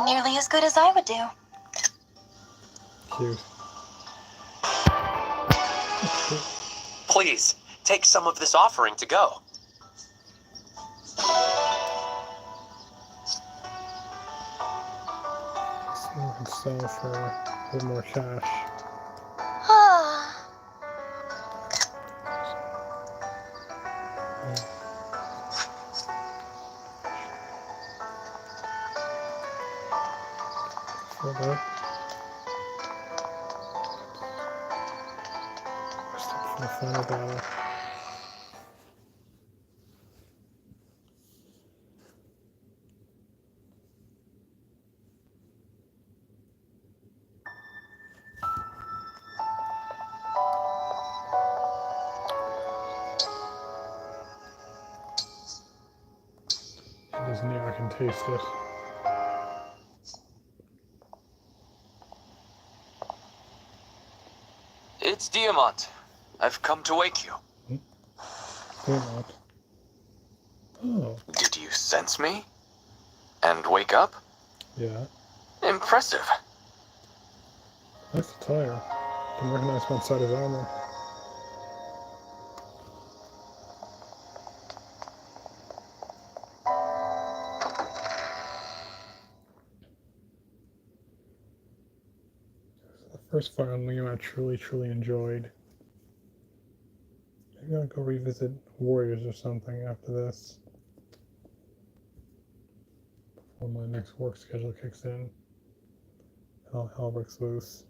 Nearly as good as I would do. Cute. Please, take some of this offering to go. See what we can sell for a little more cash. Further. Step for the final battle. It is near, I can taste it. It's Diamant. I've come to wake you. Diamant. Oh. Did you sense me? And wake up? Yeah. Impressive. Nice attire. Didn't recognize one side of his armor. First Fire Emblem I truly enjoyed. I'm gonna go revisit Warriors or something after this. Before my next work schedule kicks in. All hell breaks loose.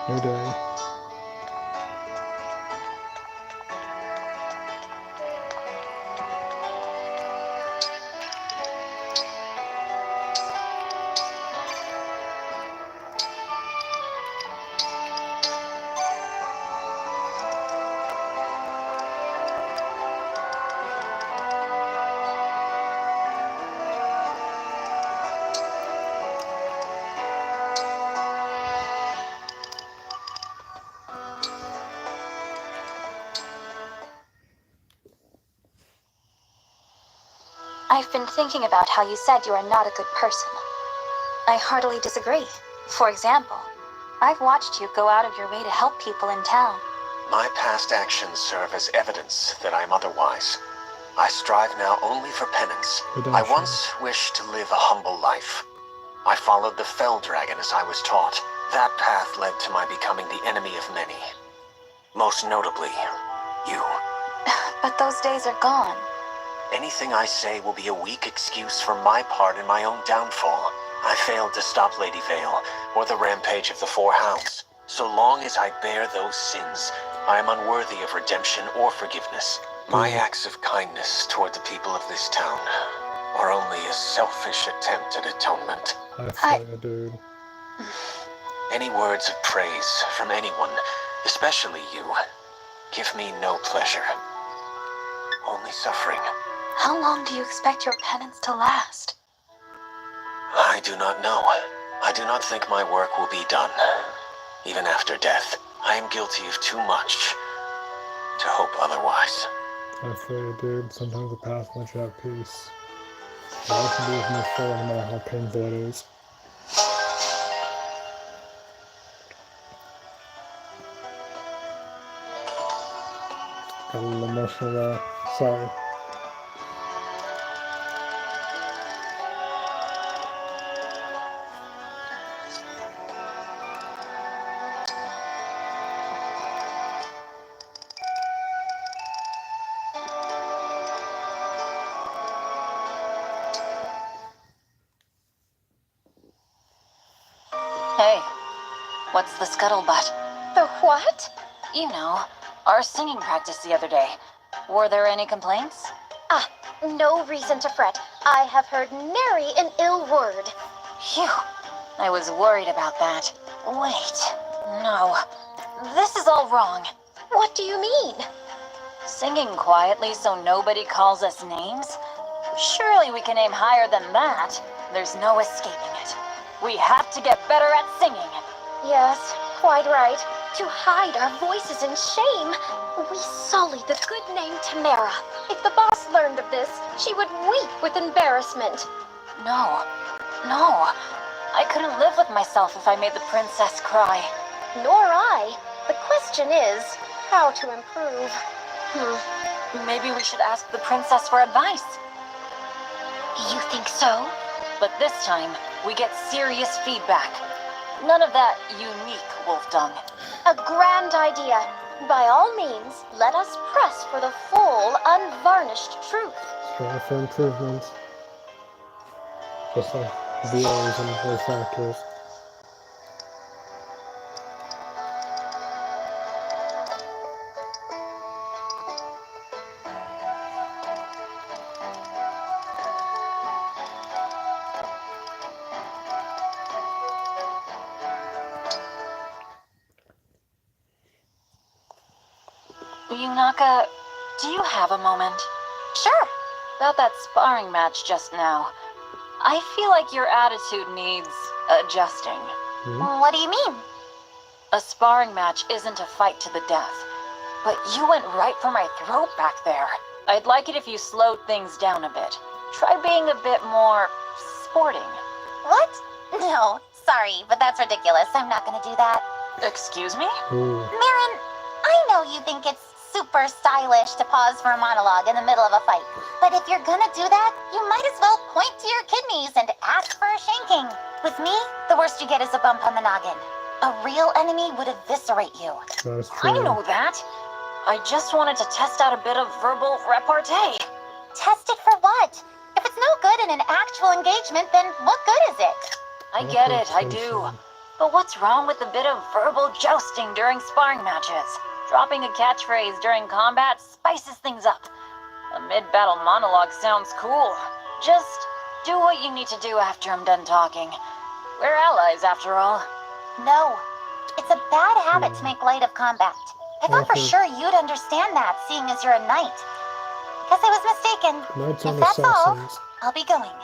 New day. I've been thinking about how you said you are not a good person. I heartily disagree. For example, I've watched you go out of your way to help people in town. My past actions serve as evidence that I'm otherwise. I strive now only for penance. I once wished to live a humble life. I followed the fell dragon as I was taught. That path led to my becoming the enemy of many. Most notably, you. But those days are gone. Anything I say will be a weak excuse for my part in my own downfall. I failed to stop Lady Vale, or the rampage of the Four Hounds. So long as I bear those sins, I am unworthy of redemption or forgiveness. My acts of kindness toward the people of this town are only a selfish attempt at atonement. I feel you, dude. Any words of praise from anyone, especially you, give me no pleasure. Only suffering. How long do you expect your penance to last? I do not know. I do not think my work will be done, even after death. I am guilty of too much to hope otherwise. I feel you, dude. Sometimes the path lets you have peace. All I can do is move forward no matter how painful it is. Got a little emotional there. Sorry. Hey, what's the scuttlebutt? The what? You know, our singing practice the other day. Were there any complaints? Ah, no reason to fret. I have heard nary an ill word. Phew, I was worried about that. Wait, no, this is all wrong. What do you mean? Singing quietly so nobody calls us names? Surely we can aim higher than that. There's no escaping it. We have to get better at singing. Yes, quite right. To hide our voices in shame, we sully the good name Tamara. If the boss learned of this, she would weep with embarrassment. No. No. I couldn't live with myself if I made the princess cry. Nor I. The question is, how to improve. Maybe we should ask the princess for advice. You think so? But this time, we get serious feedback. None of that unique wolf dung. A grand idea. By all means, let us press for the full, unvarnished truth. Strive for improvement. Just like VAs and voice actors. Yunaka, do you have a moment? Sure. About that sparring match just now. I feel like your attitude needs adjusting. What do you mean? A sparring match isn't a fight to the death. But you went right for my throat back there. I'd like it if you slowed things down a bit. Try being a bit more sporting. What? No, sorry, but that's ridiculous. I'm not gonna do that. Excuse me? Marin, I know you think it's super stylish to pause for a monologue in the middle of a fight. But if you're gonna do that, you might as well point to your kidneys and ask for a shanking. With me, the worst you get is a bump on the noggin. A real enemy would eviscerate you. That's true. I know that. I just wanted to test out a bit of verbal repartee. Test it for what? If it's no good in an actual engagement, then what good is it? I get it, I do. But what's wrong with a bit of verbal jousting during sparring matches? Dropping a catchphrase during combat spices things up. A mid-battle monologue sounds cool. Just do what you need to do after I'm done talking. We're allies, after all. No. It's a bad habit to make light of combat. I thought for sure you'd understand that, seeing as you're a knight. Guess I was mistaken. Knights If and that's all, assassins. I'll be going.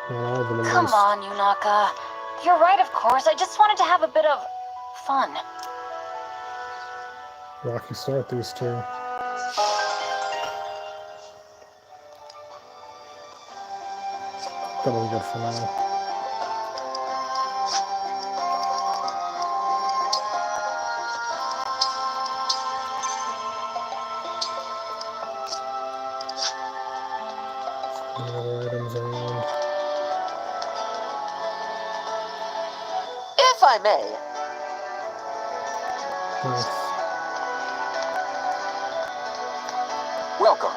Not all of them, at Come least. on, Yunaka. You're right, of course. I just wanted to have a bit of fun. Rocky start, these two. That'll be good for now. Any other items around? If I may, Nice. welcome.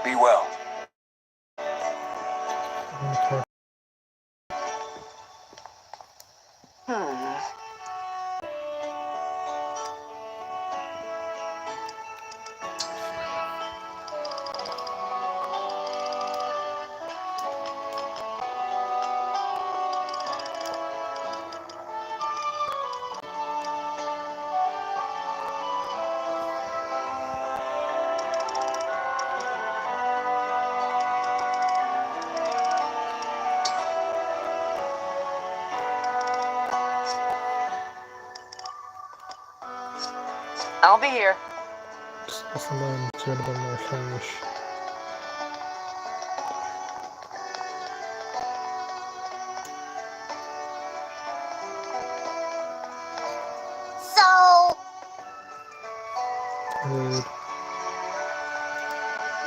Be well. Okay. I'll be here. Just listen in. It's gonna be more cash. So, Rude.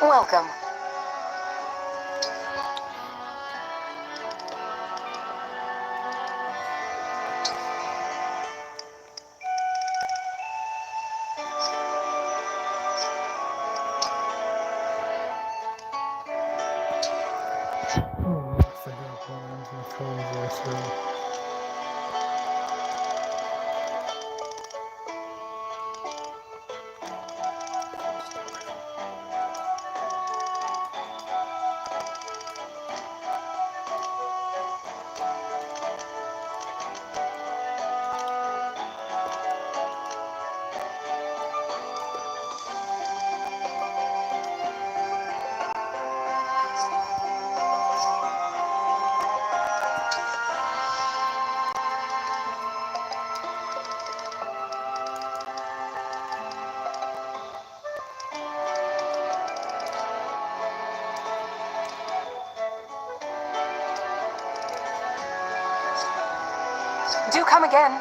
Welcome. Oh, I forgot what I was gonna tell him yesterday. Do come again.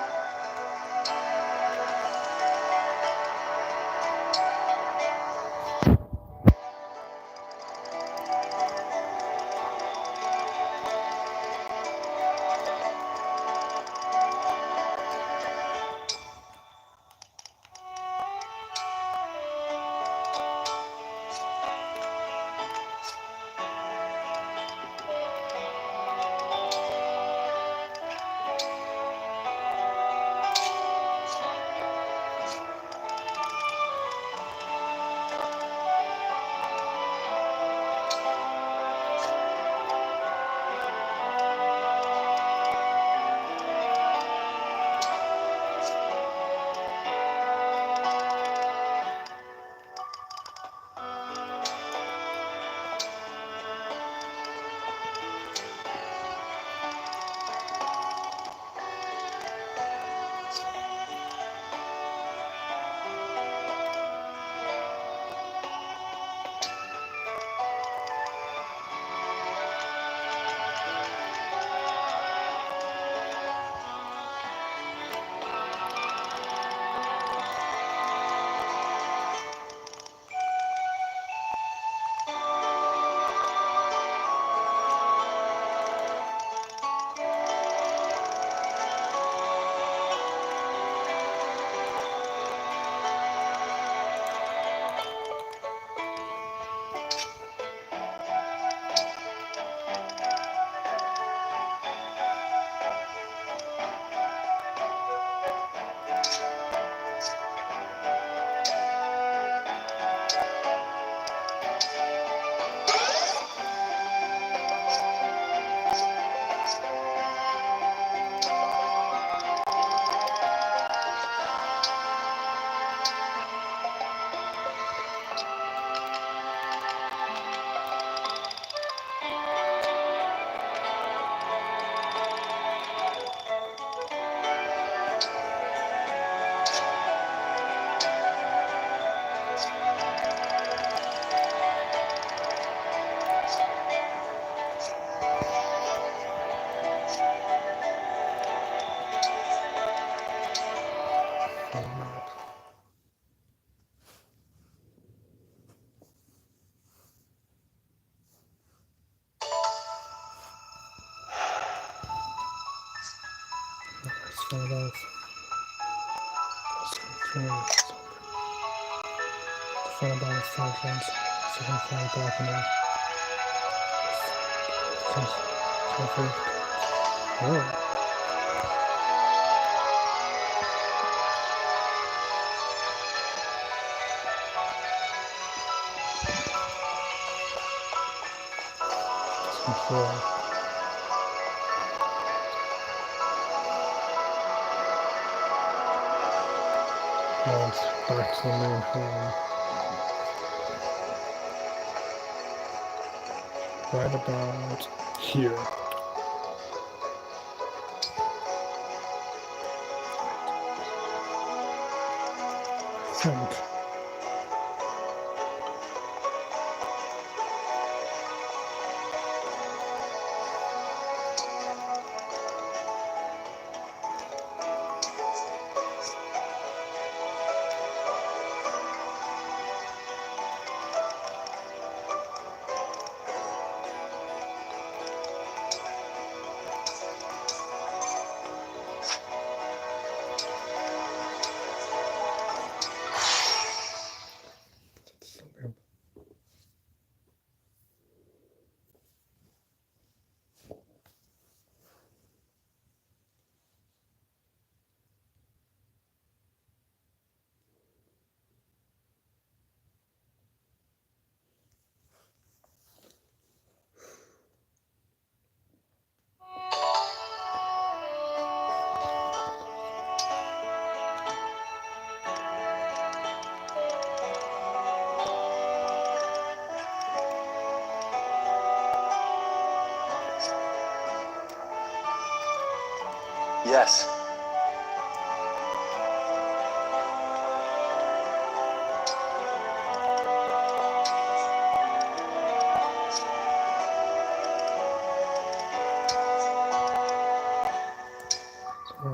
Now it's back to the main home. Right about here. I think. Yes. So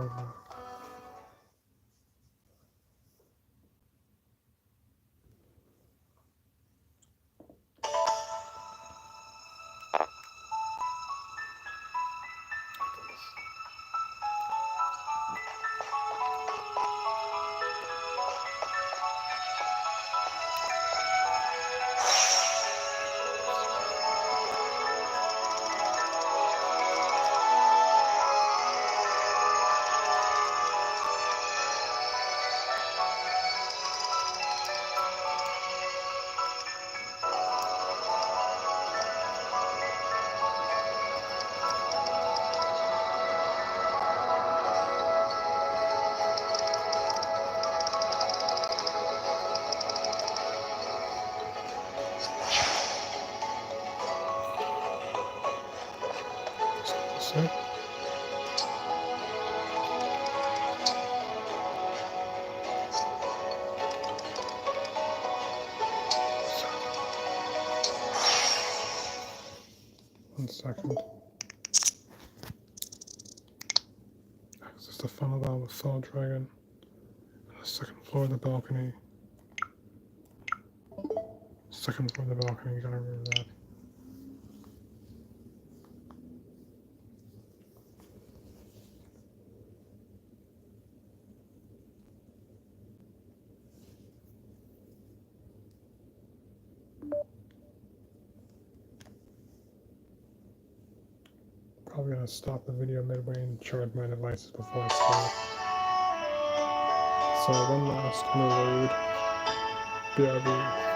So, one second. Access the funnel valve with Saw Dragon. The second floor of the balcony. Second floor of the balcony, you gotta remember that. Probably gonna stop the video midway and charge my devices before I start. So one last interlude. BRB.